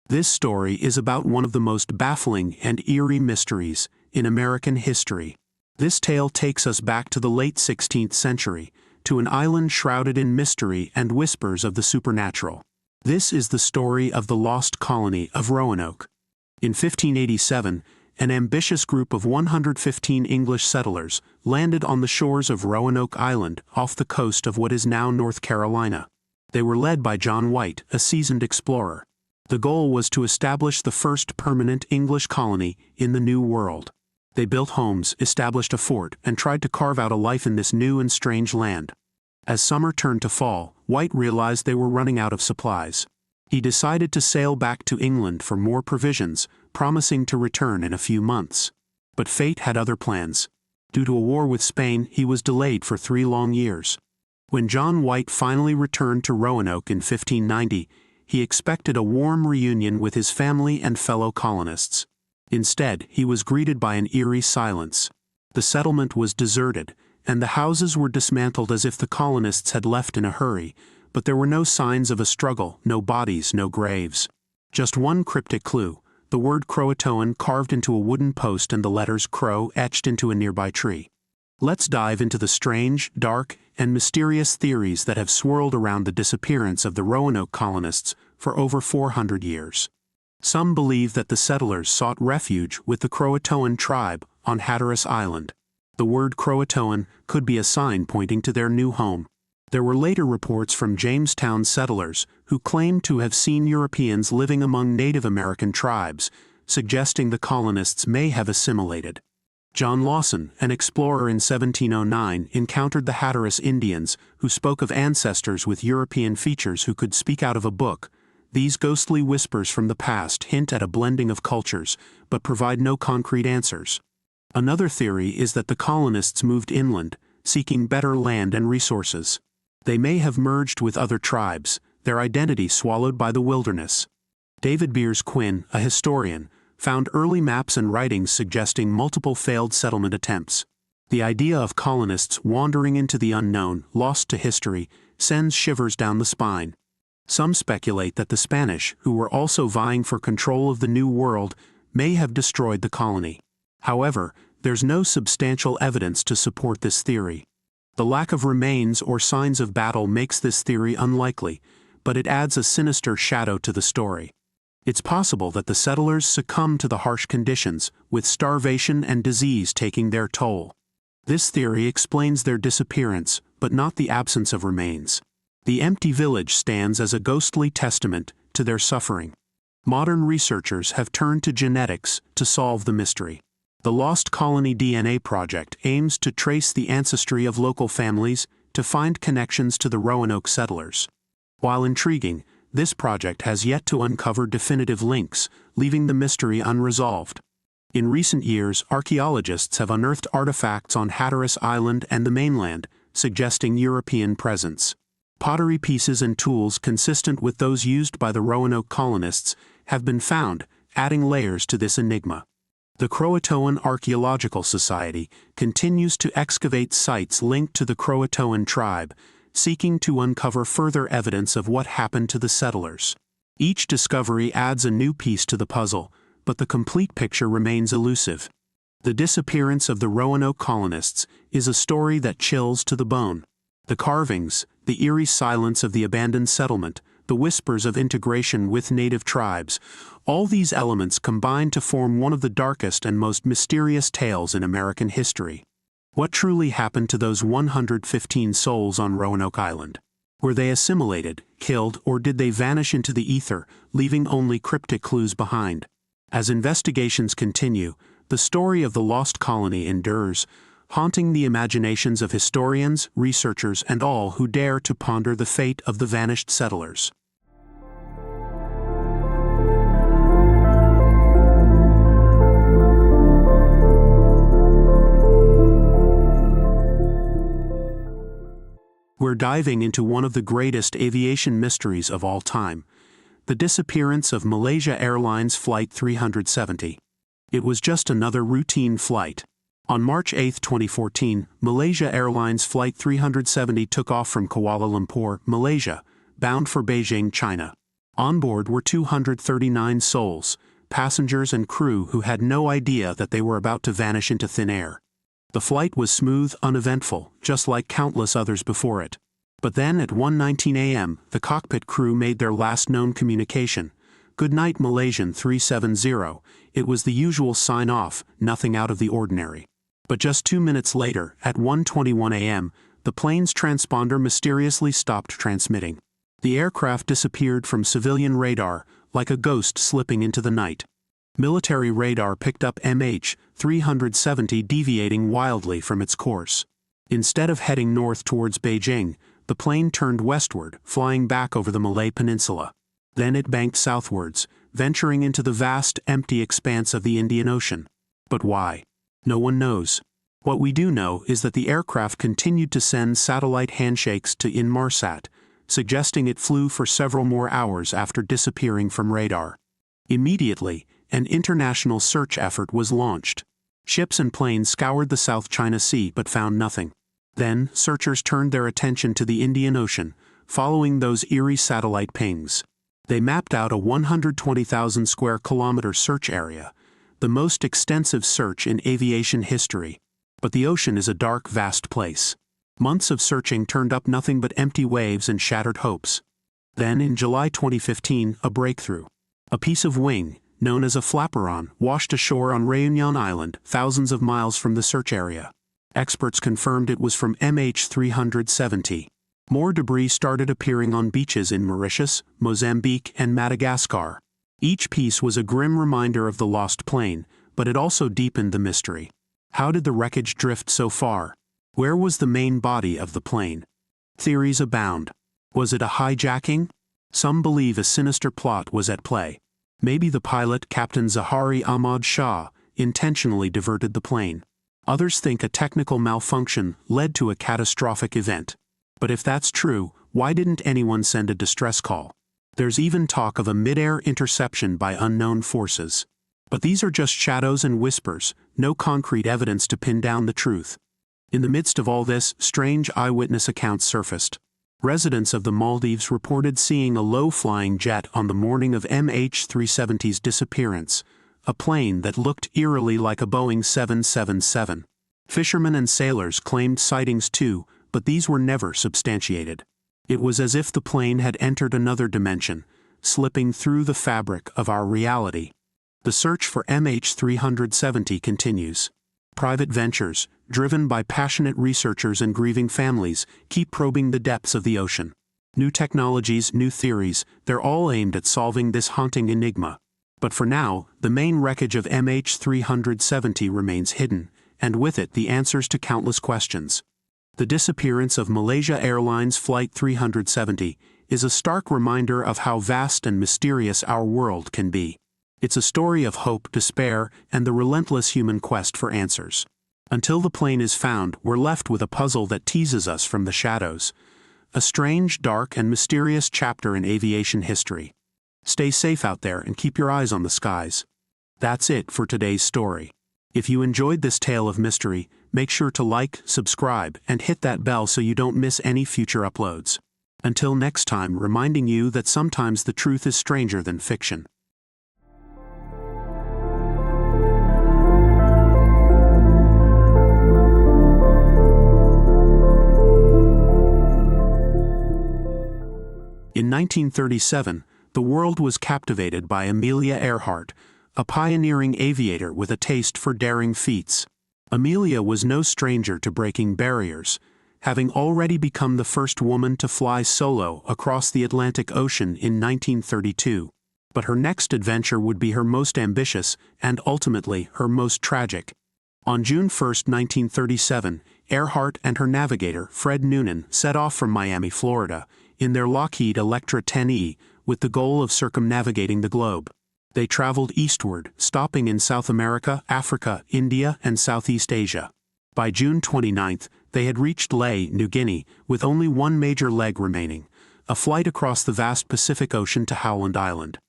This story is about one of the most baffling and eerie mysteries in American history. This tale takes us back to the late 16th century, to an island shrouded in mystery and whispers of the supernatural. This is the story of the lost colony of Roanoke. In 1587, an ambitious group of 115 English settlers landed on the shores of Roanoke Island off the coast of what is now North Carolina. They were led by John White, a seasoned explorer. The goal was to establish the first permanent English colony in the New World. They built homes, established a fort, and tried to carve out a life in this new and strange land. As summer turned to fall, White realized they were running out of supplies. He decided to sail back to England for more provisions, promising to return in a few months. But fate had other plans. Due to a war with Spain, he was delayed for 3 long years. When John White finally returned to Roanoke in 1590, he expected a warm reunion with his family and fellow colonists. Instead, he was greeted by an eerie silence. The settlement was deserted, and the houses were dismantled as if the colonists had left in a hurry, but there were no signs of a struggle, no bodies, no graves. Just one cryptic clue, the word Croatoan carved into a wooden post and the letters Crow etched into a nearby tree. Let's dive into the strange, dark, and mysterious theories that have swirled around the disappearance of the Roanoke colonists for over 400 years. Some believe that the settlers sought refuge with the Croatoan tribe on Hatteras Island. The word Croatoan could be a sign pointing to their new home. There were later reports from Jamestown settlers who claimed to have seen Europeans living among Native American tribes, suggesting the colonists may have assimilated. John Lawson, an explorer in 1709, encountered the Hatteras Indians, who spoke of ancestors with European features who could speak out of a book. These ghostly whispers from the past hint at a blending of cultures, but provide no concrete answers. Another theory is that the colonists moved inland, seeking better land and resources. They may have merged with other tribes, their identity swallowed by the wilderness. David Beers Quinn, a historian, found early maps and writings suggesting multiple failed settlement attempts. The idea of colonists wandering into the unknown, lost to history, sends shivers down the spine. Some speculate that the Spanish, who were also vying for control of the New World, may have destroyed the colony. However, there's no substantial evidence to support this theory. The lack of remains or signs of battle makes this theory unlikely, but it adds a sinister shadow to the story. It's possible that the settlers succumbed to the harsh conditions, with starvation and disease taking their toll. This theory explains their disappearance, but not the absence of remains. The empty village stands as a ghostly testament to their suffering. Modern researchers have turned to genetics to solve the mystery. The Lost Colony DNA Project aims to trace the ancestry of local families to find connections to the Roanoke settlers. While intriguing, this project has yet to uncover definitive links, leaving the mystery unresolved. In recent years, archaeologists have unearthed artifacts on Hatteras Island and the mainland, suggesting European presence. Pottery pieces and tools consistent with those used by the Roanoke colonists have been found, adding layers to this enigma. The Croatoan Archaeological Society continues to excavate sites linked to the Croatoan tribe, seeking to uncover further evidence of what happened to the settlers. Each discovery adds a new piece to the puzzle, but the complete picture remains elusive. The disappearance of the Roanoke colonists is a story that chills to the bone. The carvings, the eerie silence of the abandoned settlement, the whispers of integration with native tribes, all these elements combine to form one of the darkest and most mysterious tales in American history. What truly happened to those 115 souls on Roanoke Island? Were they assimilated, killed, or did they vanish into the ether, leaving only cryptic clues behind? As investigations continue, the story of the lost colony endures, haunting the imaginations of historians, researchers, and all who dare to ponder the fate of the vanished settlers. We're diving into one of the greatest aviation mysteries of all time, the disappearance of Malaysia Airlines Flight 370. It was just another routine flight. On March 8, 2014, Malaysia Airlines Flight 370 took off from Kuala Lumpur, Malaysia, bound for Beijing, China. On board were 239 souls, passengers and crew who had no idea that they were about to vanish into thin air. The flight was smooth, uneventful, just like countless others before it. But then at 1:19 a.m., the cockpit crew made their last known communication. "Good night, Malaysian 370, it was the usual sign-off, nothing out of the ordinary." But just 2 minutes later, at 1:21 a.m., the plane's transponder mysteriously stopped transmitting. The aircraft disappeared from civilian radar, like a ghost slipping into the night. Military radar picked up MH370 deviating wildly from its course. Instead of heading north towards Beijing, the plane turned westward, flying back over the Malay Peninsula. Then it banked southwards, venturing into the vast, empty expanse of the Indian Ocean. But why? No one knows. What we do know is that the aircraft continued to send satellite handshakes to Inmarsat, suggesting it flew for several more hours after disappearing from radar. Immediately, an international search effort was launched. Ships and planes scoured the South China Sea but found nothing. Then, searchers turned their attention to the Indian Ocean, following those eerie satellite pings. They mapped out a 120,000 square kilometer search area, the most extensive search in aviation history. But the ocean is a dark, vast place. Months of searching turned up nothing but empty waves and shattered hopes. Then, in July 2015, a breakthrough. A piece of wing, known as a flaperon, washed ashore on Réunion Island, thousands of miles from the search area. Experts confirmed it was from MH370. More debris started appearing on beaches in Mauritius, Mozambique, and Madagascar. Each piece was a grim reminder of the lost plane, but it also deepened the mystery. How did the wreckage drift so far? Where was the main body of the plane? Theories abound. Was it a hijacking? Some believe a sinister plot was at play. Maybe the pilot, Captain Zahari Ahmad Shah, intentionally diverted the plane. Others think a technical malfunction led to a catastrophic event. But if that's true, why didn't anyone send a distress call? There's even talk of a mid-air interception by unknown forces. But these are just shadows and whispers, no concrete evidence to pin down the truth. In the midst of all this, strange eyewitness accounts surfaced. Residents of the Maldives reported seeing a low-flying jet on the morning of MH370's disappearance, a plane that looked eerily like a Boeing 777. Fishermen and sailors claimed sightings too, but these were never substantiated. It was as if the plane had entered another dimension, slipping through the fabric of our reality. The search for MH370 continues. Private ventures, driven by passionate researchers and grieving families, keep probing the depths of the ocean. New technologies, new theories, they're all aimed at solving this haunting enigma. But for now, the main wreckage of MH370 remains hidden, and with it the answers to countless questions. The disappearance of Malaysia Airlines Flight 370 is a stark reminder of how vast and mysterious our world can be. It's a story of hope, despair, and the relentless human quest for answers. Until the plane is found, we're left with a puzzle that teases us from the shadows. A strange, dark, and mysterious chapter in aviation history. Stay safe out there and keep your eyes on the skies. That's it for today's story. If you enjoyed this tale of mystery, make sure to like, subscribe, and hit that bell so you don't miss any future uploads. Until next time, reminding you that sometimes the truth is stranger than fiction. In 1937, the world was captivated by Amelia Earhart, a pioneering aviator with a taste for daring feats. Amelia was no stranger to breaking barriers, having already become the first woman to fly solo across the Atlantic Ocean in 1932. But her next adventure would be her most ambitious and ultimately her most tragic. On June 1, 1937, Earhart and her navigator, Fred Noonan, set off from Miami, Florida, in their Lockheed Electra 10E, with the goal of circumnavigating the globe. They traveled eastward, stopping in South America, Africa, India, and Southeast Asia. By June 29, they had reached Lae, New Guinea, with only one major leg remaining, a flight across the vast Pacific Ocean to Howland Island.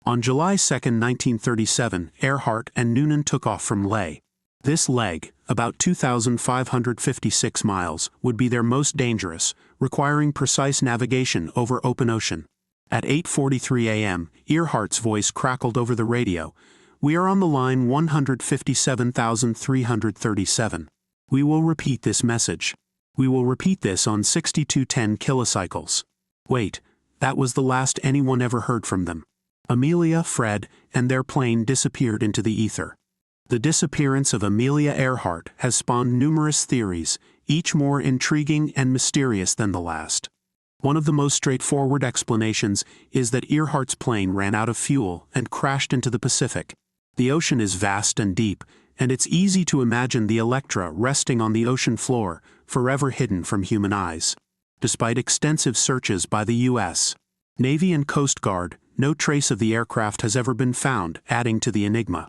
On July 2, 1937, Earhart and Noonan took off from Lae. This leg, about 2,556 miles, would be their most dangerous, requiring precise navigation over open ocean. At 8:43 a.m., Earhart's voice crackled over the radio. "We are on the line 157,337. We will repeat this message. We will repeat this on 6210 kilocycles." Wait, that was the last anyone ever heard from them. Amelia, Fred, and their plane disappeared into the ether. The disappearance of Amelia Earhart has spawned numerous theories, each more intriguing and mysterious than the last. One of the most straightforward explanations is that Earhart's plane ran out of fuel and crashed into the Pacific. The ocean is vast and deep, and it's easy to imagine the Electra resting on the ocean floor, forever hidden from human eyes. Despite extensive searches by the U.S. Navy and Coast Guard, no trace of the aircraft has ever been found, adding to the enigma.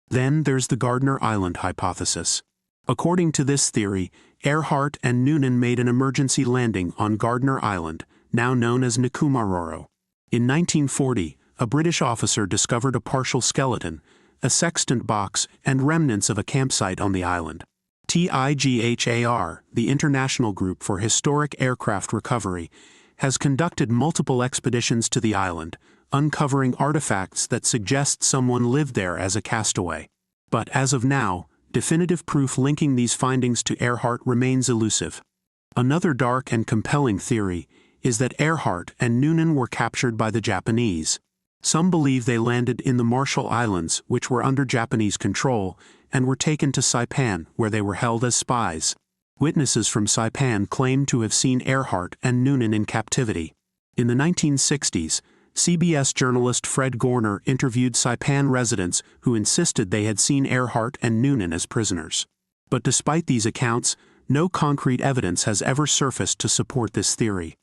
Then there's the Gardner Island hypothesis. According to this theory, Earhart and Noonan made an emergency landing on Gardner Island, now known as Nikumaroro. In 1940, a British officer discovered a partial skeleton, a sextant box, and remnants of a campsite on the island. TIGHAR, the International Group for Historic Aircraft Recovery, has conducted multiple expeditions to the island, uncovering artifacts that suggest someone lived there as a castaway. But as of now, definitive proof linking these findings to Earhart remains elusive. Another dark and compelling theory is that Earhart and Noonan were captured by the Japanese. Some believe they landed in the Marshall Islands, which were under Japanese control, and were taken to Saipan, where they were held as spies. Witnesses from Saipan claim to have seen Earhart and Noonan in captivity. In the 1960s, CBS journalist Fred Gorner interviewed Saipan residents who insisted they had seen Earhart and Noonan as prisoners. But despite these accounts, no concrete evidence has ever surfaced to support this theory.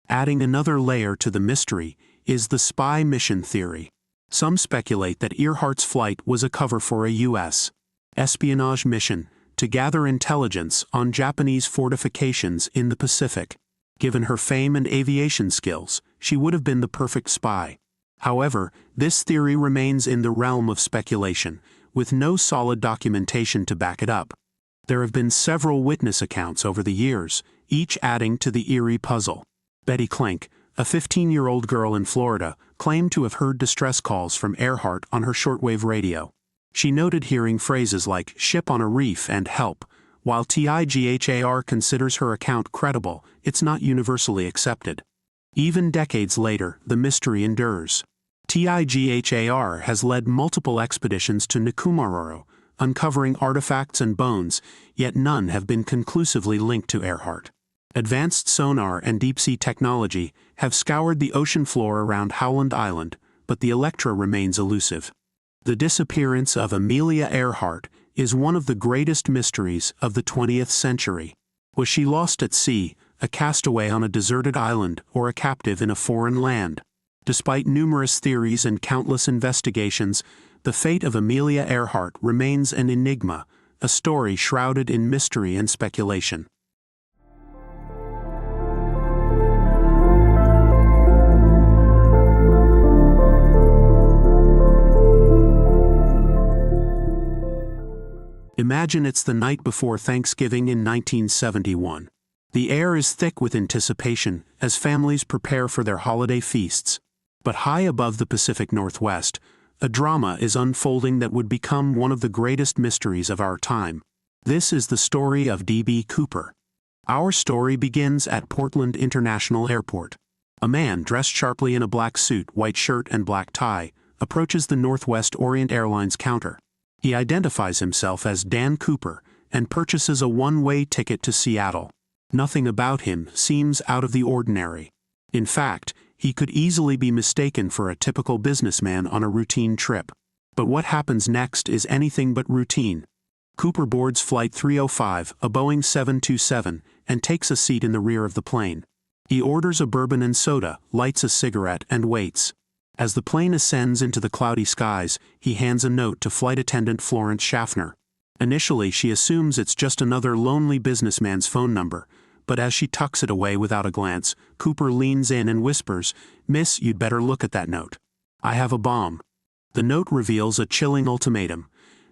Adding another layer to the mystery is the spy mission theory. Some speculate that Earhart's flight was a cover for a U.S. espionage mission to gather intelligence on Japanese fortifications in the Pacific. Given her fame and aviation skills, she would have been the perfect spy. However, this theory remains in the realm of speculation, with no solid documentation to back it up. There have been several witness accounts over the years, each adding to the eerie puzzle. Betty Klink, a 15-year-old girl in Florida, claimed to have heard distress calls from Earhart on her shortwave radio. She noted hearing phrases like "ship on a reef" and "help." While TIGHAR considers her account credible, it's not universally accepted. Even decades later, the mystery endures. TIGHAR has led multiple expeditions to Nikumaroro, uncovering artifacts and bones, yet none have been conclusively linked to Earhart. Advanced sonar and deep-sea technology have scoured the ocean floor around Howland Island, but the Electra remains elusive. The disappearance of Amelia Earhart is one of the greatest mysteries of the 20th century. Was she lost at sea, a castaway on a deserted island, or a captive in a foreign land? Despite numerous theories and countless investigations, the fate of Amelia Earhart remains an enigma, a story shrouded in mystery and speculation. Imagine it's the night before Thanksgiving in 1971. The air is thick with anticipation as families prepare for their holiday feasts. But high above the Pacific Northwest, a drama is unfolding that would become one of the greatest mysteries of our time. This is the story of D.B. Cooper. Our story begins at Portland International Airport. A man dressed sharply in a black suit, white shirt, and black tie approaches the Northwest Orient Airlines counter. He identifies himself as Dan Cooper and purchases a one-way ticket to Seattle. Nothing about him seems out of the ordinary. In fact, he could easily be mistaken for a typical businessman on a routine trip. But what happens next is anything but routine. Cooper boards Flight 305, a Boeing 727, and takes a seat in the rear of the plane. He orders a bourbon and soda, lights a cigarette, and waits. As the plane ascends into the cloudy skies, he hands a note to flight attendant Florence Schaffner. Initially, she assumes it's just another lonely businessman's phone number, but as she tucks it away without a glance, Cooper leans in and whispers, "Miss, you'd better look at that note. I have a bomb." The note reveals a chilling ultimatum: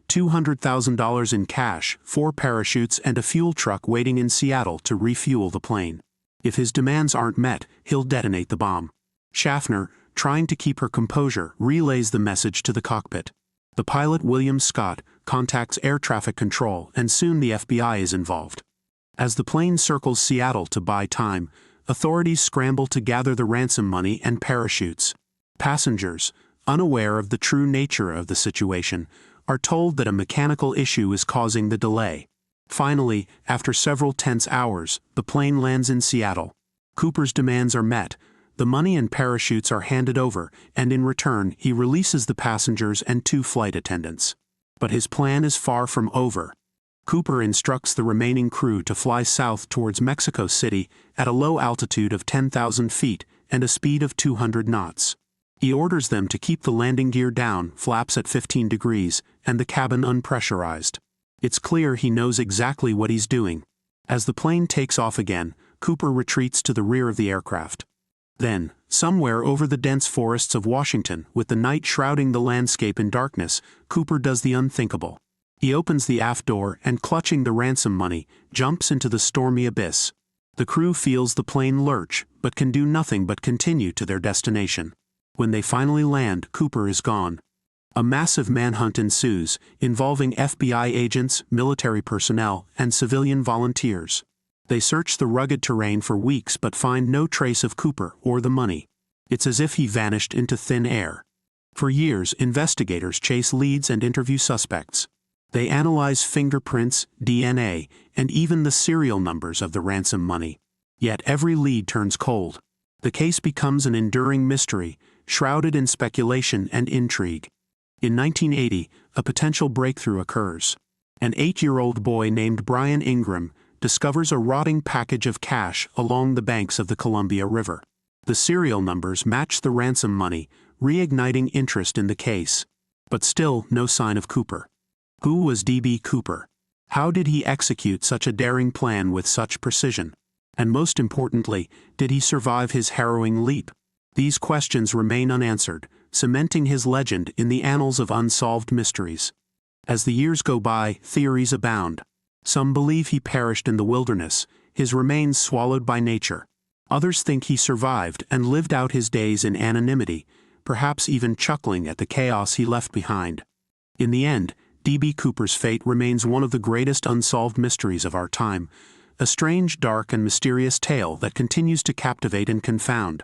$200,000 in cash, 4 parachutes, and a fuel truck waiting in Seattle to refuel the plane. If his demands aren't met, he'll detonate the bomb. Schaffner, trying to keep her composure, relays the message to the cockpit. The pilot, William Scott, contacts air traffic control, and soon the FBI is involved. As the plane circles Seattle to buy time, authorities scramble to gather the ransom money and parachutes. Passengers, unaware of the true nature of the situation, are told that a mechanical issue is causing the delay. Finally, after several tense hours, the plane lands in Seattle. Cooper's demands are met, the money and parachutes are handed over, and in return, he releases the passengers and 2 flight attendants. But his plan is far from over. Cooper instructs the remaining crew to fly south towards Mexico City at a low altitude of 10,000 feet and a speed of 200 knots. He orders them to keep the landing gear down, flaps at 15 degrees, and the cabin unpressurized. It's clear he knows exactly what he's doing. As the plane takes off again, Cooper retreats to the rear of the aircraft. Then, somewhere over the dense forests of Washington, with the night shrouding the landscape in darkness, Cooper does the unthinkable. He opens the aft door and, clutching the ransom money, jumps into the stormy abyss. The crew feels the plane lurch, but can do nothing but continue to their destination. When they finally land, Cooper is gone. A massive manhunt ensues, involving FBI agents, military personnel, and civilian volunteers. They search the rugged terrain for weeks but find no trace of Cooper or the money. It's as if he vanished into thin air. For years, investigators chase leads and interview suspects. They analyze fingerprints, DNA, and even the serial numbers of the ransom money. Yet every lead turns cold. The case becomes an enduring mystery, shrouded in speculation and intrigue. In 1980, a potential breakthrough occurs. An 8-year-old boy named Brian Ingram discovers a rotting package of cash along the banks of the Columbia River. The serial numbers match the ransom money, reigniting interest in the case. But still no sign of Cooper. Who was D.B. Cooper? How did he execute such a daring plan with such precision? And most importantly, did he survive his harrowing leap? These questions remain unanswered, cementing his legend in the annals of unsolved mysteries. As the years go by, theories abound. Some believe he perished in the wilderness, his remains swallowed by nature. Others think he survived and lived out his days in anonymity, perhaps even chuckling at the chaos he left behind. In the end, D.B. Cooper's fate remains one of the greatest unsolved mysteries of our time, a strange, dark, and mysterious tale that continues to captivate and confound.